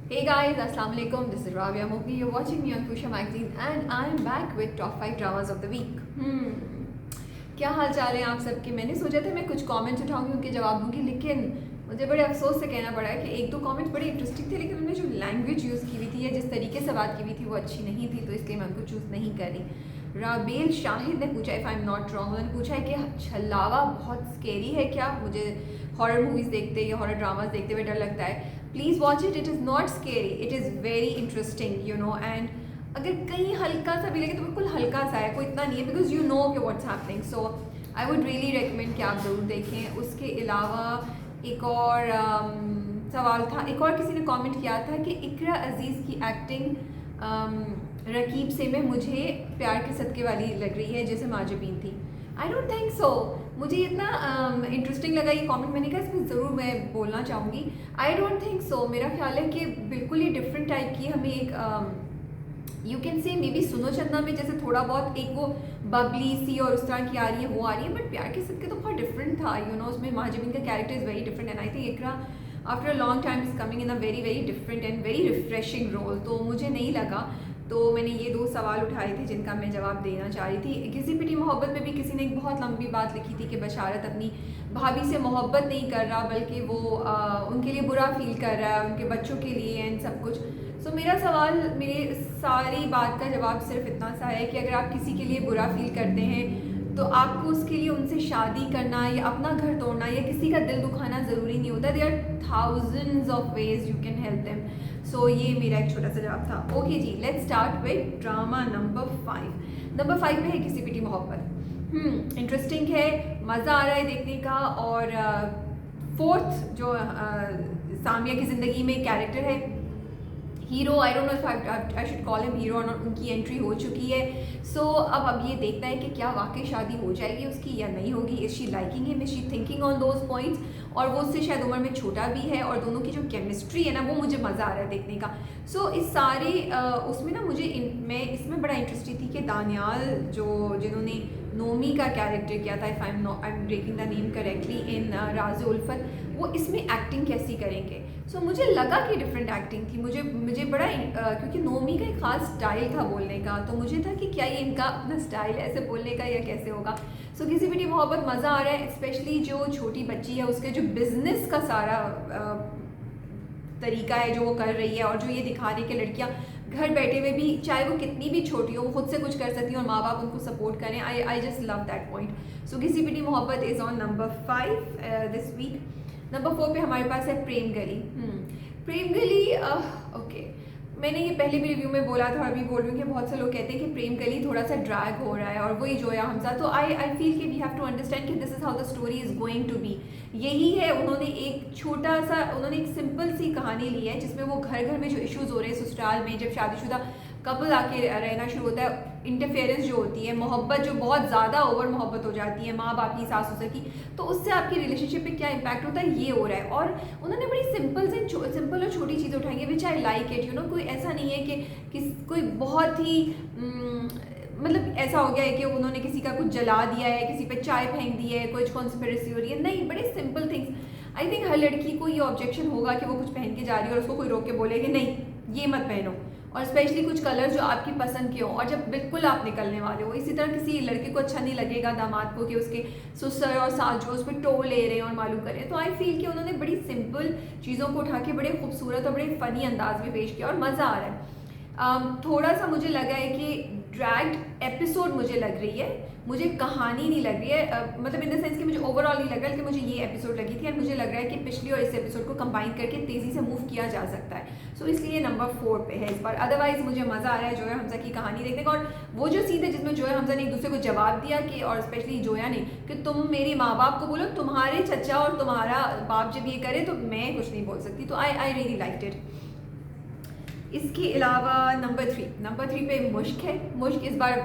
Hey guys, Assalamu alaikum. This is Rabia Mokni. You're watching me on Kusha Magazine and I'm back with top 5 dramas of the week. क्या हाल चाल है आप सबके। मैंने सोचा था मैं कुछ कमेंट्स उठाऊंगी, उनके जवाब दूंगी, लेकिन मुझे बड़े अफसोस से कहना पड़ा है कि एक दो कमेंट्स बड़े इंटरेस्टिंग थे, लेकिन उन्होंने जो लैंग्वेज यूज़ की हुई थी या जिस तरीके से बात की हुई थी वो अच्छी नहीं थी, तो इसलिए मैं उनको चूज़ नहीं कर रही। राबेल शाहिद ने पूछा, if I am not wrong, उन्होंने पूछा है कि छलावा बहुत स्केरी है क्या, मुझे हॉरर मूवीज़ देखते या हॉरर ड्रामास देखते हुए डर लगता है। Please watch it, it is not scary, it is very interesting and अगर कहीं हल्का सा भी लगे तो बिल्कुल हल्का सा है, कोई इतना नहीं है, बिकॉज यू नो कि what's happening. So I would really recommend कि आप ज़रूर देखें। उसके अलावा एक और सवाल था, एक और किसी ने कमेंट किया था कि इकरा अजीज़ की एक्टिंग रकीब से में मुझे प्यार के सदके वाली लग रही है जैसे माजबीन थी। आई डोंट थिंक सो। मुझे इतना इंटरेस्टिंग लगा ये कमेंट, मैंने कहा इसमें ज़रूर मैं बोलना चाहूँगी। आई डोंट थिंक सो। मेरा ख्याल है कि बिल्कुल ही डिफरेंट टाइप की हमें एक you can say may be सुनो चंदा में जैसे थोड़ा बहुत एक वो बबली सी और उस तरह की आ रही है, वो आ रही है, बट प्यार के सदके तो बहुत डिफरेंट था। उसमें महाजबीन का character is very different and I think Iqra after a long time is coming in a very very different and very refreshing role. तो मुझे नहीं लगा, तो मैंने ये दो सवाल उठाए थे जिनका मैं जवाब देना चाह रही थी। किसी पिटी मोहब्बत में भी किसी ने एक बहुत लंबी बात लिखी थी कि बशारत अपनी भाभी से मोहब्बत नहीं कर रहा, बल्कि वो उनके लिए बुरा फील कर रहा है, उनके बच्चों के लिए एंड सब कुछ। सो मेरा सवाल, मेरे सारी बात का जवाब सिर्फ इतना सा है कि अगर आप किसी के लिए बुरा फील करते हैं तो आपको उसके लिए उनसे शादी करना या अपना घर तोड़ना या किसी का दिल दुखाना ज़रूरी नहीं होता। There are thousands of ways you can help them. So ये मेरा एक छोटा सा जवाब था। ओके जी, let's start with drama number 5। Number 5 पे है किसी पिटी मोहब्बत। इंटरेस्टिंग है, मज़ा आ रहा है देखने का। और फोर्थ जो सामिया की ज़िंदगी में कैरेक्टर है, hero, I don't know if I should call him hero और नॉट, उनकी एंट्री हो चुकी है। सो अब ये देखना है कि क्या वाकई शादी हो जाएगी उसकी या नहीं होगी। Is she liking him, is she thinking on those points, और वो उससे शायद उम्र में छोटा भी है, और दोनों की जो केमिस्ट्री है ना, वो मुझे मज़ा आ रहा है देखने का। सो इस सारे उसमें ना मैं इसमें बड़ा इंटरेस्टेड थी कि दानियाल जिन्होंने नोमी का कैरेक्टर किया था, if I am breaking the name correctly, in Raaz Ulfat, वो इसमें एक्टिंग कैसी करेंगे। सो मुझे लगा कि डिफरेंट एक्टिंग थी। मुझे बड़ा क्योंकि नोमी का एक ख़ास स्टाइल था बोलने का, तो मुझे था कि क्या ये इनका अपना स्टाइल है ऐसे बोलने का या कैसे होगा। सो किसी भी मोहब्बत मज़ा आ रहा है, स्पेशली जो छोटी बच्ची है उसके जो बिजनेस का सारा तरीका है जो वो कर रही है, और जो ये दिखा रही है कि लड़कियाँ घर बैठे हुए भी, चाहे वो कितनी भी छोटी हो, वो खुद से कुछ कर सकती हैं और माँ बाप उनको सपोर्ट करें। I just love that point. So किसी भी मोहब्बत is on number 5 this week. Number 4 पे हमारे पास है प्रेम गली। प्रेम गली ओके, मैंने ये पहले भी रिव्यू में बोला था और अभी बोल रही हूँ कि बहुत से लोग कहते हैं कि प्रेम गली थोड़ा सा ड्रैग हो रहा है, और वही जोया हमजा। तो आई फील कि वी हैव टू अंडरस्टैंड कि this is how the story is going to be. यही है, उन्होंने एक सिंपल सी कहानी ली है जिसमें वो घर घर में जो इश्यूज़ हो रहे हैं ससुराल में, जब शादीशुदा कपल आके रहना शुरू होता है, इंटरफेरेंस जो होती है, मोहब्बत जो बहुत ज़्यादा ओवर मोहब्बत हो जाती है माँ बाप की, सास ससुर की, तो उससे आपकी रिलेशनशिप पे क्या इम्पैक्ट होता है, ये हो रहा है। और उन्होंने बड़ी सिंपल और छोटी चीज़ उठाई है, विच आई लाइक इट। कोई ऐसा नहीं है कि कोई बहुत ही मतलब ऐसा हो गया है कि उन्होंने किसी का कुछ जला दिया है, किसी पे चाय फेंक दी है, कुछ कॉन्स्पिरेसी हो रही है, नहीं, बड़े सिंपल थिंग्स। आई थिंक हर लड़की को ये ऑब्जेक्शन होगा कि वो कुछ पहन के जा रही है और उसको कोई रोक के बोले कि नहीं ये मत पहनो, और स्पेशली कुछ कलर जो आपकी पसंद के हो, और जब बिल्कुल आप निकलने वाले हो। इसी तरह किसी लड़के को अच्छा नहीं लगेगा दामाद को कि उसके ससुर और सास जो उस पर टोल ले रहे हैं और मालूम कर रहे हैं। तो आई फील कि उन्होंने बड़ी सिंपल चीज़ों को उठा के बड़े खूबसूरत और बड़े फ़नी अंदाज में पेश किया और मज़ा आ रहा है। थोड़ा सा मुझे लगा है कि ड्रैग्ड एपिसोड मुझे लग रही है, मुझे कहानी नहीं लग रही है, मतलब इन द सेंस कि मुझे ओवरऑल नहीं लग रहा है कि मुझे ये एपिसोड लगी थी, और मुझे लग रहा है कि पिछली और इस एपिसोड को कंबाइन करके तेज़ी से मूव किया जा सकता है। सो इसलिए नंबर 4 पे है इस बार। अदरवाइज मुझे मज़ा आ रहा है जोया हमजा की कहानी देखने का, और वो जो सीन है जिसमें जोया हमजा ने एक दूसरे को जवाब दिया कि, और स्पेशली जोया ने, कि तुम मेरे माँ बाप को बोलो, तुम्हारे चचा और तुम्हारा बाप जब ये करे तो मैं कुछ नहीं बोल सकती। तो आई रियली लाइक्ड इट। इसके अलावा नंबर थ्री पे मुश्क है। मुश्क इस बार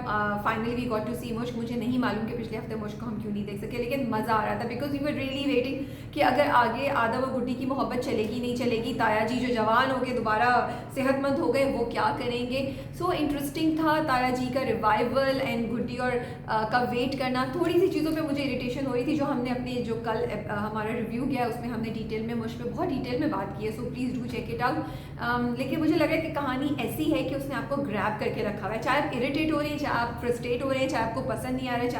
फाइनली वी गॉट टू सी मुश्क। मुझे नहीं मालूम कि पिछले हफ्ते मुश्क को हम क्यों नहीं देख सके, लेकिन मज़ा आ रहा था because we were really waiting कि अगर आगे आदम और गुड्डी की मोहब्बत चलेगी नहीं चलेगी, ताया जी जो जवान हो गए दोबारा सेहतमंद हो गए वो क्या करेंगे। सो इंटरेस्टिंग था ताया जी का रिवाइवल एंड गुड्डी और का वेट करना। थोड़ी सी चीज़ों पे मुझे इरिटेशन हो रही थी जो हमने अपने जो कल हमारा रिव्यू किया उसमें हमने डिटेल में मुश्क पे बहुत डिटेल में बात की है, so please do check it out. लेकिन मुझे लग रहा है कि कहानी ऐसी है कि उसने आपको ग्रैब करके रखा हुआ है, चाहे आप इरिटेट हो रहे हैं, चाहे आप फ्रस्ट्रेट हो रहे हैं, चाहे आपको पसंद नहीं आ रहा है,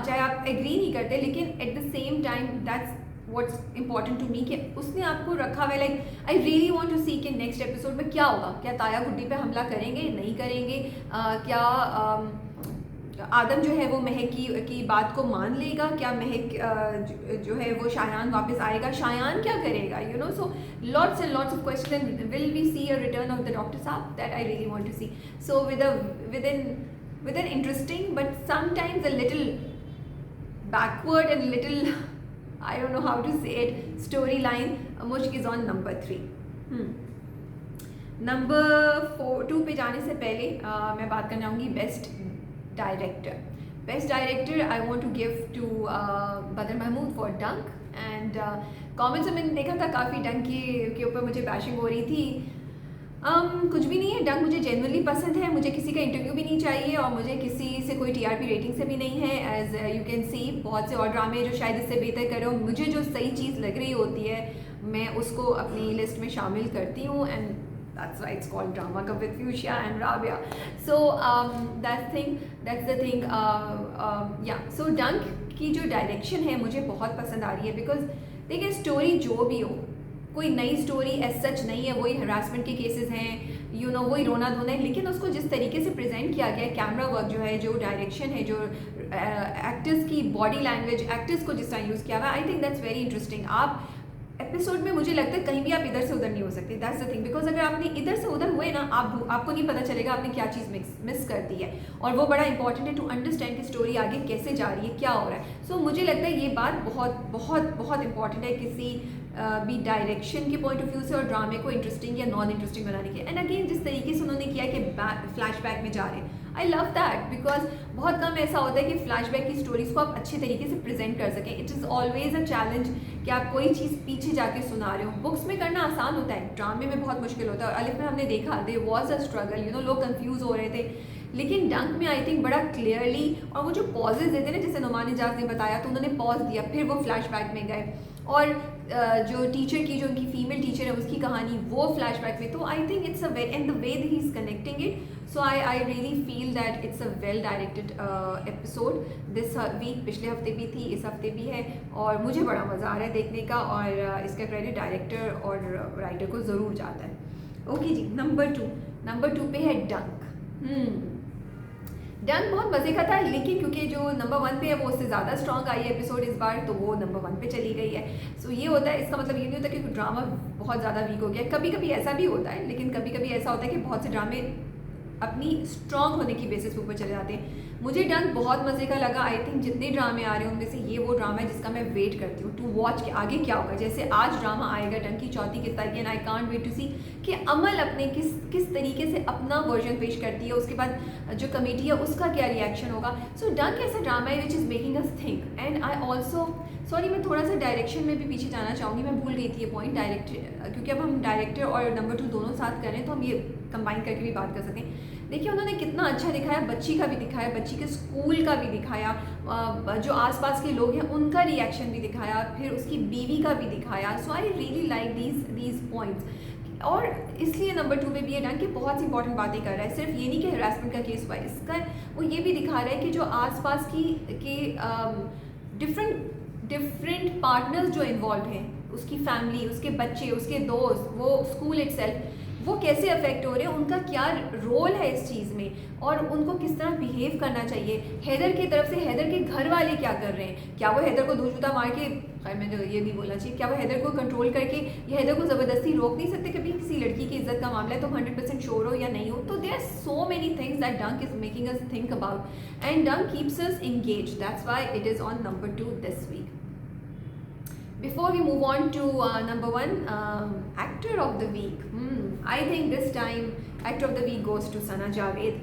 चाहे आप एग्री नहीं करते, लेकिन at the same time that's what's important to me कि उसने आपको रखा हुआ है। Like I really want to see कि नेक्स्ट एपिसोड में क्या होगा। क्या ताया गुड्डी पे हमला करेंगे, नहीं करेंगे, क्या आदम जो है वो महक की बात को मान लेगा, क्या महक जो है वो शायान वापस आएगा, शायान क्या करेगा, you know. So lots and lots of question and will we see a return of the doctor साहब, that I really want to see. So with an interesting but sometimes a little backward and little I don't know how to say it storyline, मुश्क is on number 3. Number 2 पे जाने से पहले मैं बात करना चाहूँगी best director. Best director I want to give to Badar Mahmood for Dunk. And comments में मैंने देखा था काफ़ी डंक के ऊपर मुझे बैशिंग हो रही थी। कुछ भी नहीं है, डंक मुझे जेन्युइनली पसंद है, मुझे किसी का इंटरव्यू भी नहीं चाहिए और मुझे किसी से कोई टीआरपी रेटिंग से भी नहीं है। एज यू कैन सी बहुत से और ड्रामे जो शायद इससे बेहतर कर रहे हो, मुझे जो सही चीज़ लग रही होती है मैं उसको अपनी लिस्ट में शामिल करती हूँ and that's why it's called Drama Cup with Fuchsia and Rabia. So that's the thing. Yeah, so Dunk की जो डायरेक्शन है मुझे बहुत पसंद आ रही है बिकॉज देखिए स्टोरी जो भी हो, कोई नई स्टोरी एज सच नहीं है, वही हरासमेंट के केसेस हैं, यू नो, वही रोना धोना है, लेकिन उसको जिस तरीके से प्रेजेंट किया गया है, कैमरा वर्क जो है, जो डायरेक्शन है, जो एक्टर्स की बॉडी लैंग्वेज, एक्टर्स को जिस तरह यूज़ किया हुआ, I think that's very interesting. आप एपिसोड में मुझे लगता है कहीं भी आप इधर से उधर नहीं हो सकते, दैट्स द थिंग, बिकॉज अगर आपने इधर से उधर हुए ना आपको नहीं पता चलेगा आपने क्या चीज़ मिस कर दी है, और वो बड़ा इंपॉर्टेंट है टू अंडरस्टैंड कि स्टोरी आगे कैसे जा रही है, क्या हो रहा है। सो मुझे लगता है ये बात बहुत बहुत बहुत इंपॉर्टेंट है किसी भी डायरेक्शन के पॉइंट ऑफ व्यू से और ड्रामे को इंटरेस्टिंग या नॉन इंटरेस्टिंग बनाने के। एंड अगेन जिस तरीके से उन्होंने किया कि फ्लैशबैक में जा रहे हैं, आई लव दैट बिकॉज बहुत कम ऐसा होता है कि फ्लैशबैक की स्टोरीज को आप अच्छे तरीके से प्रेजेंट कर सकें। It is always a challenge कि आप कोई चीज़ पीछे जाके सुना रहे हो। बुक्स में करना आसान होता है, ड्रामे में बहुत मुश्किल होता है, और अलिफ में हमने देखा there was a struggle, you know, लोग कंफ्यूज हो रहे थे, लेकिन डंक में आई थिंक बड़ा क्लियरली, और वो जो पॉजेज देते हैं ना, जैसे नुमान इजाज ने बताया, तो उन्होंने पॉज दिया, फिर वो फ्लैशबैक में गए, और जो टीचर की, जो उनकी फीमेल टीचर है, उसकी कहानी वो फ्लैशबैक में, तो I think it's a way and the way he is connecting it, so I really feel that it's a well directed episode this week. पिछले हफ्ते भी थी, इस हफ्ते भी है, और मुझे बड़ा मज़ा आ रहा है देखने का, और इसका क्रेडिट डायरेक्टर और राइटर को ज़रूर जाता है। ओके जी, नंबर टू पे है डंक। डंक बहुत मज़े का था, लेकिन क्योंकि जो नंबर 1 पे है वो उससे ज़्यादा स्ट्रॉन्ग आई है एपिसोड इस बार, तो वो नंबर 1 पे चली गई है। सो ये होता है, इसका मतलब ये नहीं होता कि ड्रामा बहुत ज़्यादा वीक हो गया, कभी कभी ऐसा भी होता है, लेकिन कभी कभी ऐसा होता है कि बहुत से ड्रामे अपनी स्ट्रॉन्ग होने की बेसिस पे ऊपर चले जाते हैं। मुझे डंक बहुत मज़े का लगा। आई थिंक जितने ड्रामे आ रहे हैं उनमें से ये वो ड्रामा है जिसका मैं वेट करती हूँ टू वॉच कि आगे क्या होगा। जैसे आज ड्रामा आएगा डंक की 4थी किस्त आएगी, and I can't wait to see कि अमल अपने किस तरीके से अपना वर्जन पेश करती है, उसके बाद जो कमेटी है उसका क्या रिएक्शन होगा। सो डंक ऐसा ड्रामा है which is making us think, and I also sorry मैं थोड़ा सा डायरेक्शन में भी पीछे जाना चाहूँगी, मैं भूल गई थी ये पॉइंट डायरेक्टर, क्योंकि अब हम डायरेक्टर और नंबर 2 दोनों साथ करें तो हम ये कंबाइन करके भी बात कर सकते हैं। देखिए उन्होंने कितना अच्छा दिखाया, बच्ची का भी दिखाया, बच्ची के स्कूल का भी दिखाया, जो आसपास के लोग हैं उनका रिएक्शन भी दिखाया, फिर उसकी बीवी का भी दिखाया। So I really like these points, और इसलिए नंबर 2 पे भी ये डंक की बहुत सी इंपॉर्टेंट बातें कर रहा है। सिर्फ ये नहीं कि हरासमेंट का केस हुआ, इसका वो ये भी दिखा रहा है कि जो आसपास के डिफरेंट पार्टनर्स जो इन्वॉल्व हैं, उसकी फैमिली, उसके बच्चे, उसके दोस्त, वो स्कूल इटसेल्फ, वो कैसे अफेक्ट हो रहे हैं, उनका क्या रोल है इस चीज़ में, और उनको किस तरह बिहेव करना चाहिए। हैदर की तरफ से हैदर के घर वाले क्या कर रहे हैं, क्या वो हैदर को धूल जूता मार के, खैर मैं ये नहीं बोलना चाहिए, क्या वो हैदर को कंट्रोल करके या हैदर को ज़बरदस्ती रोक नहीं सकते। कभी किसी लड़की की इज्जत का मामला है तो 100% श्योर हो या नहीं हो, तो there are so many things that Dunk is making us think about, and Dunk keeps us engaged, that's why it is on number 2 this week. Before we move on to number 1, actor of the week, I think this time actor of the week goes to Sana Javed.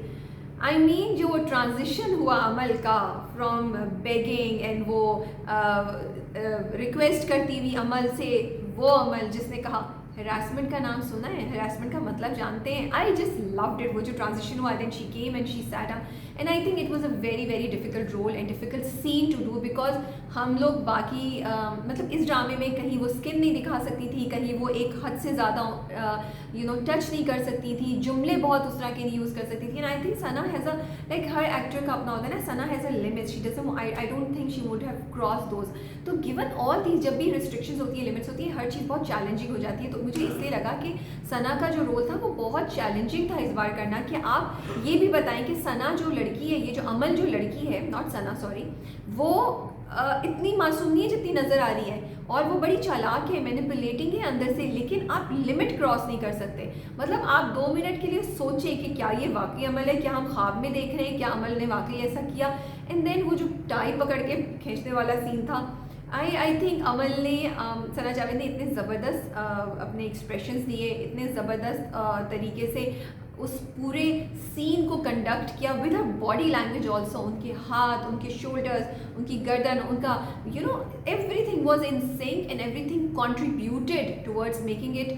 I mean जो transition हुआ अमल का from begging and वो request करती हुई अमल से वो अमल जिसने कहा हरासमेंट का नाम सुना है, हरासमेंट का मतलब जानते हैं। आई जस्ट लव्ड इट, वो जो ट्रांजिशन हुआ, then she came and she sat up and I think it was a very very difficult role and difficult scene to do because हम लोग बाकी मतलब इस ड्रामे में कहीं वो स्किन नहीं दिखा सकती थी, कहीं वो एक हद से ज़्यादा टच नहीं कर सकती थी, जुमले बहुत उस तरह के नहीं यूज़ कर सकती थी। And I think Sana has a like हर एक्टर का अपना होता है ना, Sana has a limit, she doesn't, I don't think she would have cross those. तो गिवन ऑल दीज, जब भी रिस्ट्रिक्शंस होती है, लिमिट्स होती है, हर चीज़ बहुत चैलेंजिंग हो जाती है। तो मुझे इसलिए लगा कि सना का जो रोल था वो बहुत चैलेंजिंग था इस बार करना, कि आप ये भी बताएं कि सना जो लड़की है, ये जो अमल जो लड़की है, नॉट सना सॉरी, वो इतनी मासूम नहीं है जितनी नज़र आ रही है, और वो बड़ी चालाक है, मैनिपुलेटिंग है अंदर से, लेकिन आप लिमिट क्रॉस नहीं कर सकते। मतलब आप 2 मिनट के लिए सोचें कि क्या ये वाकई अमल है, क्या हम ख्वाब में देख रहे हैं, क्या अमल ने वाकई ऐसा किया। एंड देन वो जो टाई पकड़ के खींचने वाला सीन था, आई थिंक अमल ने सना जावेद ने इतने ज़बरदस्त अपने एक्सप्रेशंस दिए, इतने ज़बरदस्त तरीके से उस पूरे सीन को कंडक्ट किया with her body language also, उनके हाथ, उनके शोल्डर्स, उनकी गर्दन, उनका everything was in sync and everything contributed towards making it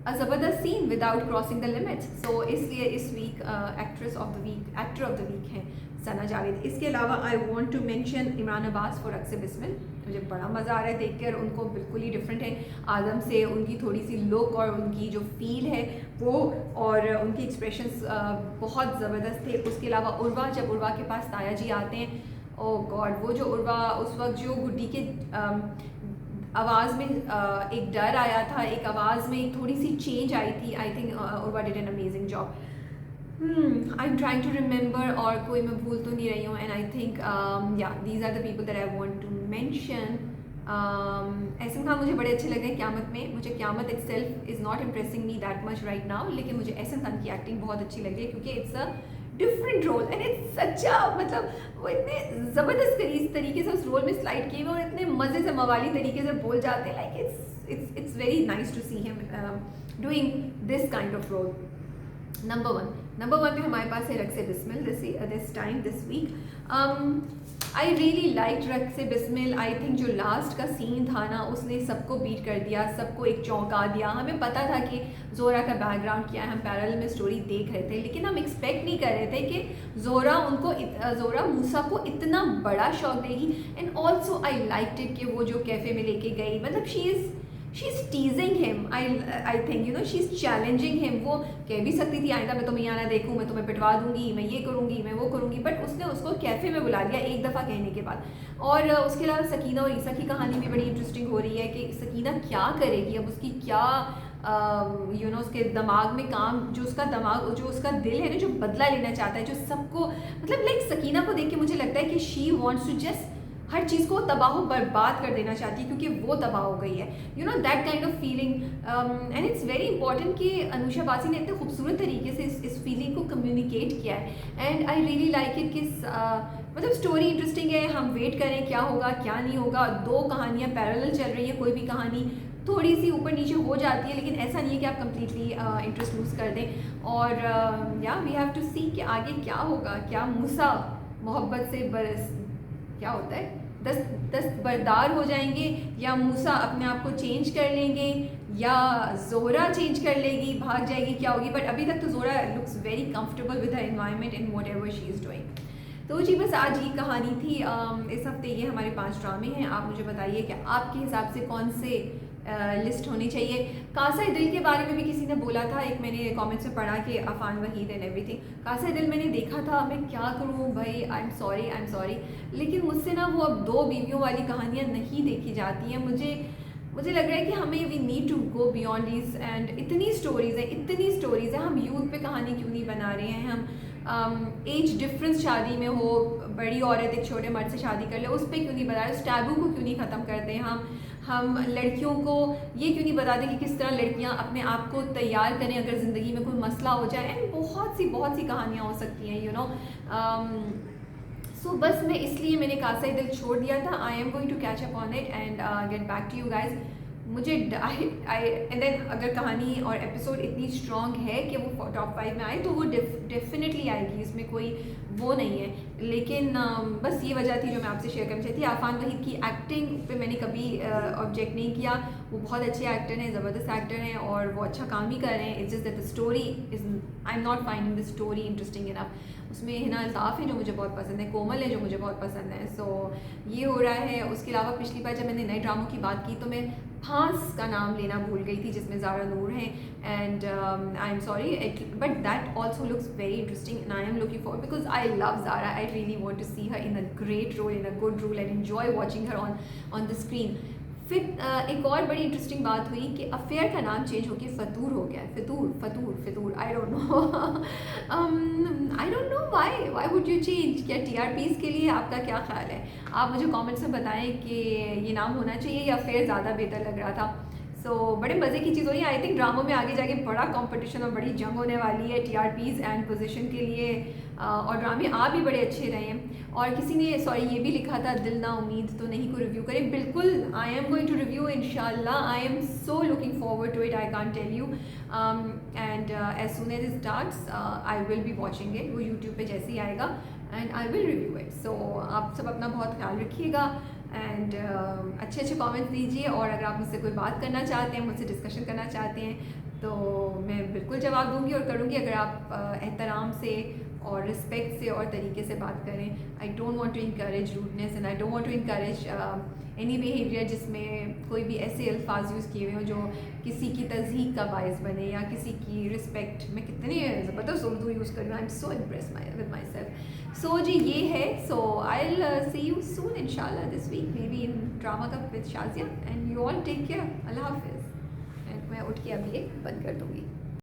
a ज़बरदस्त scene without crossing the limits. So इसलिए इस week actor of the week हैं सना जावेद। इसके अलावा I want to mention Imran Abbas for Raqs Bismil. मुझे बड़ा मज़ा आ रहा है देखकर, उनको बिल्कुल ही डिफरेंट है आदम से, उनकी थोड़ी सी लुक और उनकी जो फील है वो, और उनकी एक्सप्रेशंस बहुत ज़बरदस्त थे। उसके अलावा उर्वा, जब उर्वा के पास ताया जी आते हैं, ओह गॉड, वो जो उर्वा उस वक्त जो गुड्डी के आवाज़ में एक डर आया था, एक आवाज़ में एक थोड़ी सी चेंज आई थी। I think Urwa did an amazing job. I am trying to remember, और कोई मैं भूल तो नहीं रही हूँ। And I think yeah these are the people that I want to mention. Ahsan Khan मुझे बड़े अच्छे लगे हैं क़यामत में। मुझे Qayamat itself is not impressing me that much right now, लेकिन मुझे एहसन खान की एक्टिंग बहुत अच्छी लग रही है क्योंकि it's a different role and it's such a, मतलब वो इतने ज़बरदस्त तरीके से उस रोल में स्लाइड किए हुए और इतने मज़े से मवाली तरीके से बोल जाते हैं। Like it's very nice to see him doing this kind of role. Number one पे हमारे पास है Raqs Bismil this week. I really like Raqs Bismil. I think जो लास्ट का सीन था ना, उसने सबको बीट कर दिया, सबको एक चौंका दिया। हमें पता था कि ज़ोरा का बैकग्राउंड क्या है, हम पैरेलल में स्टोरी देख रहे थे, लेकिन हम एक्सपेक्ट नहीं कर रहे थे कि ज़ोरा मूसा को इतना बड़ा शौक देगी। And also I liked it कि वो जो कैफ़े में लेके गई, मतलब she is टीजिंग him. I think she is challenging him. वो कह भी सकती थी आइंदा मैं तुम्हें यहाँ ना देखूँ, मैं तुम्हें पिटवा दूंगी, मैं ये करूँगी, मैं वो करूँगी, बट उसने उसको कैफ़े में बुला लिया एक दफ़ा कहने के बाद। और उसके अलावा सकीना और ईसा की कहानी भी बड़ी इंटरेस्टिंग हो रही है कि सकीना क्या करेगी, अब उसकी क्या उसके दिमाग में काम, जो उसका दिल है ना, जो बदला लेना चाहता है, जो सबको, मतलब लाइक सकीना को देख के मुझे लगता है कि शी वॉन्ट्स टू जस्ट हर चीज़ को तबाह बर्बाद कर देना चाहती है क्योंकि वो तबाह हो गई है, that kind of feeling. And it's very important कि अनुषा बासी ने इतने खूबसूरत तरीके से इस फीलिंग को कम्युनिकेट किया है। And I really like it कि मतलब स्टोरी इंटरेस्टिंग है, हम वेट करें क्या होगा क्या नहीं होगा। 2 कहानियाँ पैरेलल चल रही है, कोई भी कहानी थोड़ी सी ऊपर नीचे हो जाती है, लेकिन ऐसा नहीं है कि आप कम्प्लीटली इंटरेस्ट लूज़ कर दें। और या वी हैव टू सी कि आगे क्या होगा, क्या मूसा मोहब्बत से क्या होता है दस्तबरदार हो जाएंगे, या मूसा अपने आप को चेंज कर लेंगे, या ज़ोरा चेंज कर लेगी, भाग जाएगी, क्या होगी। बट अभी तक तो Zora looks very comfortable with her environment in whatever she is doing. तो जी बस आज की कहानी थी। इस हफ्ते ये हमारे 5 ड्रामे हैं। आप मुझे बताइए कि आपके हिसाब से कौन से लिस्ट होनी चाहिए। कासा दिल के बारे में भी किसी ने बोला था, एक मैंने कमेंट्स में पढ़ा कि अफान वहीद एंड एवरीथिंग। कासा दिल मैंने देखा था, मैं क्या करूँ भाई, आई एम सॉरी, लेकिन मुझसे ना वो अब 2 बीवियों वाली कहानियाँ नहीं देखी जाती हैं। मुझे लग रहा है कि हमें we need to go beyond this. And इतनी स्टोरीज़ हैं, हम यूथ पे कहानी क्यों नहीं बना रहे हैं। हम एज डिफरेंस शादी में हो, बड़ी औरत एक छोटे मर्द से शादी कर ले, उस पर क्यों नहीं बता रहे, उस टैबू को क्यों नहीं ख़त्म करते। हम लड़कियों को ये क्यों नहीं बताते कि किस तरह लड़कियां अपने आप को तैयार करें अगर ज़िंदगी में कोई मसला हो जाए। एंड बहुत सी कहानियाँ हो सकती हैं सो बस मैंने कासा दिल छोड़ दिया था। I am going to catch up on it and get back to you guys मुझे एंड देन अगर कहानी और एपिसोड इतनी स्ट्रॉन्ग है कि वो टॉप 5 में आए तो वो डेफिनेटली आएगी, इसमें कोई वो नहीं है। लेकिन बस ये वजह थी जो मैं आपसे शेयर करना चाहती थी। आफान वहीद की एक्टिंग पे मैंने कभी ऑब्जेक्ट नहीं किया, वो बहुत अच्छे एक्टर हैं, ज़बरदस्त एक्टर हैं और वो अच्छा काम ही कर रहे हैं। It's just that the story is, I am not finding the story interesting enough. उसमें हिना अल्ताफ़ है जो मुझे बहुत पसंद है, कोमल है जो मुझे बहुत पसंद है। सो ये हो रहा है। उसके अलावा पिछली बार जब मैंने नए ड्रामों की बात की तो मैं फांस का नाम लेना भूल गई थी, जिसमें ज़ारा नूर हैं। And I am sorry but that also looks very interesting and I am looking for, because I love Zara, I really want to see her in a great role, in a good role and enjoy watching her on the screen. फिर एक और बड़ी interesting बात हुई कि affair का नाम change होकर फतूर हो गया है। Fitoor I don't know why would you change. क्या टीआरपीज़ के लिए? आपका क्या ख्याल है? आप मुझे कमेंट्स में बताएं कि ये नाम होना चाहिए या अफेयर ज़्यादा बेहतर लग रहा था। सो बड़े मज़े की चीज़ हो रही है। आई थिंक ड्रामों में आगे जाके बड़ा कंपटीशन और बड़ी जंग होने वाली है टीआरपीज़ एंड पोजीशन के लिए। और ड्रामे आ भी बड़े अच्छे रहे हैं। और किसी ने ये भी लिखा था, दिल ना उम्मीद तो नहीं कोई रिव्यू करे। बिल्कुल I am going to review इंशाल्लाह। I am so looking forward to it, I can't tell you. And as soon as it starts I will be watching it. वो यूट्यूब पे जैसे ही आएगा and I will review it. So आप सब अपना बहुत ख्याल रखिएगा एंड अच्छे कमेंट्स दीजिए। और अगर आप मुझसे कोई बात करना चाहते हैं, मुझसे डिस्कशन करना चाहते हैं तो मैं बिल्कुल जवाब दूंगी और करूंगी, अगर आप एहतराम से और रिस्पेक्ट से और तरीके से बात करें। I don't want to encourage rudeness and I don't want to encourage any behaviour जिसमें कोई भी ऐसे अल्फाज यूज़ किए हुए हों जो किसी की तज़हीक का बायस बने या किसी की रिस्पेक्ट। मैं कितनी ज़बरदस्त उर्दू यूज़ कर रही हूँ, I am so impress with myself. So जी ये है। So I will see you soon इंशाल्लाह this week, maybe in drama cup with Shazia. And you all take care. अल्लाह हाफिज़। एंड मैं उठ के अभी एक बंद कर दूँगी।